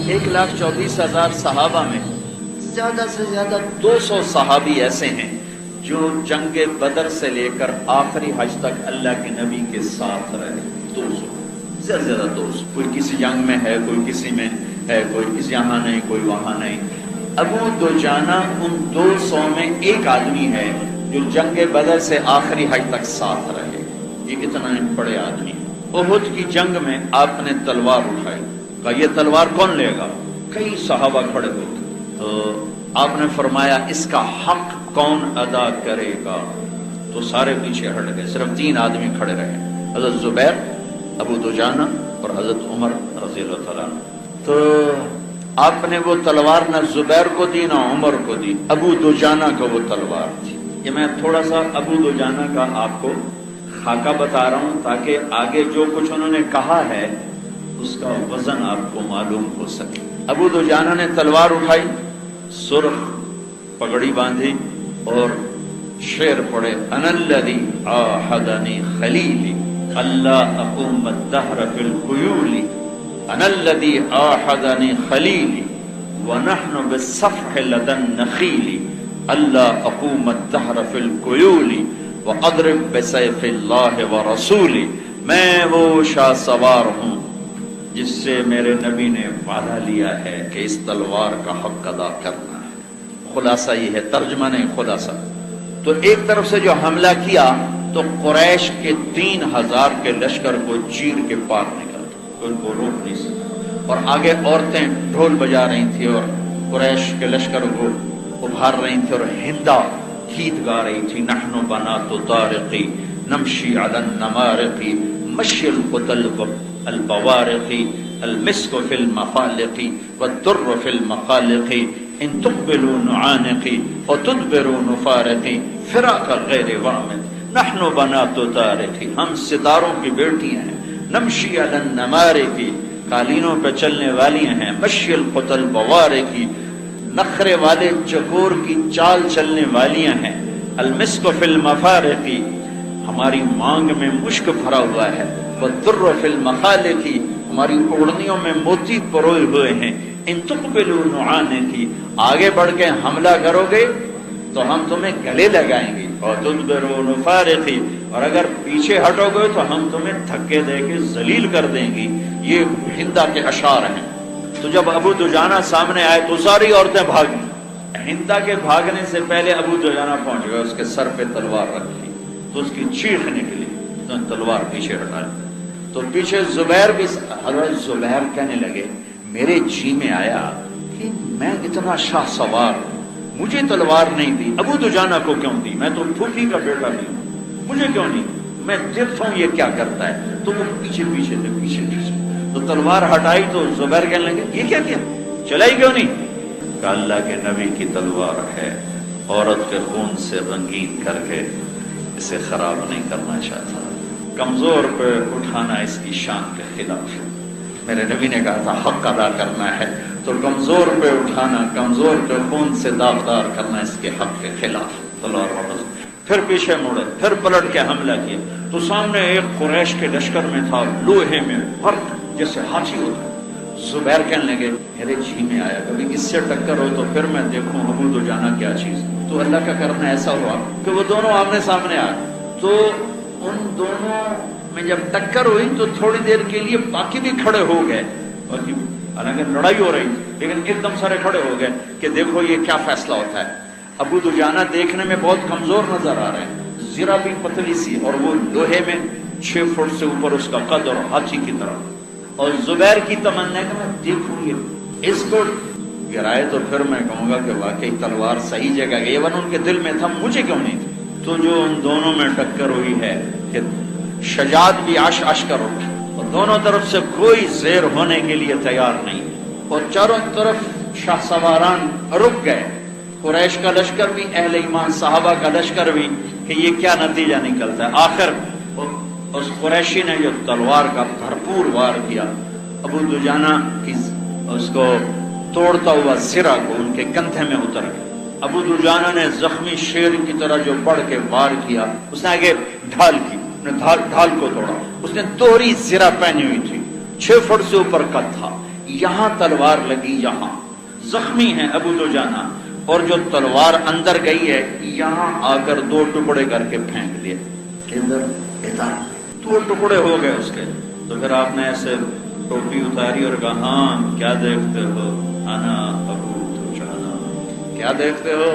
1,24,000 صحابہ میں زیادہ سے زیادہ 200 صحابی ایسے ہیں جو جنگ بدر سے لے کر آخری حج تک اللہ کے نبی کے ساتھ رہے. 200 زیادہ سے زیادہ 200. کوئی کسی جنگ میں ہے, کوئی کسی میں ہے, کوئی کسی یہاں نہیں, کوئی وہاں نہیں. ابو دجانہ ان 200 میں ایک آدمی ہے جو جنگ بدر سے آخری حج تک ساتھ رہے. یہ کتنا بڑے آدمی. احد کی جنگ میں آپ نے تلوار اٹھائی, کہا یہ تلوار کون لے گا؟ کئی صحابہ کھڑے ہوئے تو آپ نے فرمایا اس کا حق کون ادا کرے گا؟ تو سارے پیچھے ہٹ گئے, صرف 3 آدمی کھڑے رہے, حضرت زبیر, ابو دجانہ اور حضرت عمر رضی اللہ تعالیٰ عنہ. تو آپ نے وہ تلوار نہ زبیر کو دی نہ عمر کو دی, ابو دجانہ کو وہ تلوار تھی. یہ میں تھوڑا سا ابو دجانہ کا آپ کو خاکہ بتا رہا ہوں تاکہ آگے جو کچھ انہوں نے کہا ہے اس کا وزن آپ کو معلوم ہو سکے. ابو دجانہ نے تلوار اٹھائی, سرخ پگڑی باندھی اور شعر پڑھے, انا الذی عاہدنی خلیلی اللہ اقوم الدہر فی الخیول, انا الذی عاہدنی خلیلی ونحن بالصفح لدى النخیل اللہ اقوم الدہر فی الخیول وَأَضْرِبْ بِسَيْفِ اللَّهِ وَرَسُولِ. میں وہ شاہ سوار ہوں جس سے میرے نبی نے وعدہ لیا ہے کہ اس تلوار کا حق ادا کرنا ہے. خلاصہ یہ ہے, ترجمہ نہیں خلاصہ. تو ایک طرف سے جو حملہ کیا تو قریش کے 3,000 کے لشکر کو چیر کے پار نکل, ان کو روک نہیں سکا. اور آگے عورتیں ڈھول بجا رہی تھی اور قریش کے لشکر کو ابھار رہی تھی, اور ہندا گیت گا رہی تھی, نحن بنات طارقی نمشی علی النمارقی مشی القتل البوارقی المسک فی المخالقی والدر فی المخالقی ان تقبلوا نعانقی وتدبروا نفارقی فراق غیر وامد. نحن بنات طارقی, ہم ستاروں کی بیٹیاں ہیں, نمشی علی النمارقی, قالینوں پہ چلنے والی ہیں, مشی القتل البوارقی, نخرے والے چکور کی چال چلنے والیاں ہیں, المسک فی المفارقی, ہماری مانگ میں مشک بھرا ہوا ہے, والدر فی المخالقی, ہماری اوڑھنیوں میں موتی پروئے ہوئے ہیں, ان تقبلوا نعانقی, آگے بڑھ کے حملہ کرو گے تو ہم تمہیں گلے لگائیں گے, اور تدبروا نفارقی, اور اگر پیچھے ہٹو گے تو ہم تمہیں دھکے دے کے ذلیل کر دیں گی. یہ ہندا کے اشعار ہیں. تو جب ابو دجانہ سامنے آئے تو ساری عورتیں بھاگی. ہندا کے بھاگنے سے پہلے ابو دجانہ پہنچ گئے, اس کے سر پہ تلوار رکھ لی تو اس کی چیخ نکلی, تو تلوار پیچھے ہٹا لی. تو پیچھے زبیر بھی, حضرت زبیر کہنے لگے میرے جی میں آیا کہ میں اتنا شاہ سوار, مجھے تلوار نہیں دی, ابو دجانہ کو کیوں دی؟ میں تو پھوپھی کا بیٹا بھی ہوں, مجھے کیوں نہیں؟ میں دیکھتا ہوں یہ کیا کرتا ہے. تو وہ پیچھے پیچھے تھے, پیچھے پیچھے. تو تلوار ہٹائی تو زبیر کہنے لگے یہ کیا کیا, چلائی کیوں نہیں؟ کہ اللہ کے نبی کی تلوار ہے, عورت کے خون سے رنگین کر کے اسے خراب نہیں کرنا چاہتا. کمزور پہ اٹھانا اس کی شان کے خلاف ہے. میرے نبی نے کہا تھا حق ادا کرنا ہے, تو کمزور پہ اٹھانا, کمزور کے خون سے داغدار کرنا اس کے حق کے خلاف. تلوار واپس, پھر پیچھے مڑے, پھر پلٹ کے حملہ کیا. تو سامنے ایک قریش کے لشکر میں تھا, لوہے میں فرق جیسے ہاتھی ہوتا. زبیر کہنے لگے میرے جی میں آیا کبھی اس سے ٹکر ہو تو پھر میں دیکھوں ابو دجانہ کیا چیز. تو اللہ کا کرنا ایسا ہوا کہ وہ دونوں آمنے سامنے آئے. تو ان دونوں میں جب ٹکر ہوئی تو تھوڑی دیر کے لیے باقی بھی کھڑے ہو گئے, حالانکہ لڑائی ہو رہی لیکن ایک دم سارے کھڑے ہو گئے کہ دیکھو یہ کیا فیصلہ ہوتا ہے. ابو دجانہ دیکھنے میں بہت کمزور نظر آ رہے ہیں, ذرا بھی پتلی سی, اور وہ لوہے میں 6 فٹ سے اوپر اس کا قد اور ہاتھی کی طرح. اور زبیر کی تمنا ہے کہ میں دیکھوں یہ اس کو گرائے تو پھر میں کہوں گا کہ واقعی تلوار صحیح جگہ گئی, ون ان کے دل میں تھا مجھے کیوں نہیں تھی. تو جو ان دونوں میں ٹکر ہوئی ہے کہ شجاعت بھی آش آش کر اٹھی, اور دونوں طرف سے کوئی زیر ہونے کے لیے تیار نہیں, اور چاروں طرف شاہ سواران رک گئے. قریش کا لشکر بھی, اہل ایمان صحابہ کا لشکر بھی, کہ یہ کیا نتیجہ نکلتا ہے. آخر اس قریشی نے جو تلوار کا بھرپور وار کیا, ابو دجانہ کی اس کو توڑتا ہوا سرا کو ان کے کندھے میں اتر گیا. ابو دجانہ نے زخمی شیر کی طرح جو بڑھ کے وار کیا, اس نے آگے ڈھال کی, ڈھال کو توڑا. اس نے دوہری زرہ پہنی ہوئی تھی, 6 فٹ سے اوپر قد تھا. یہاں تلوار لگی، یہاں زخمی ہیں ابو دجانہ، اور جو تلوار اندر گئی ہے یہاں آ کر 2 ٹکڑے کر کے پھینک دیے کہ ادھر 2 ٹکڑے ہو گئے اس کے۔ تو پھر آپ نے ایسے ٹوپی اتاری اور کہا ہاں کیا دیکھتے ہو، انا ابو دجانہ، کیا دیکھتے ہو؟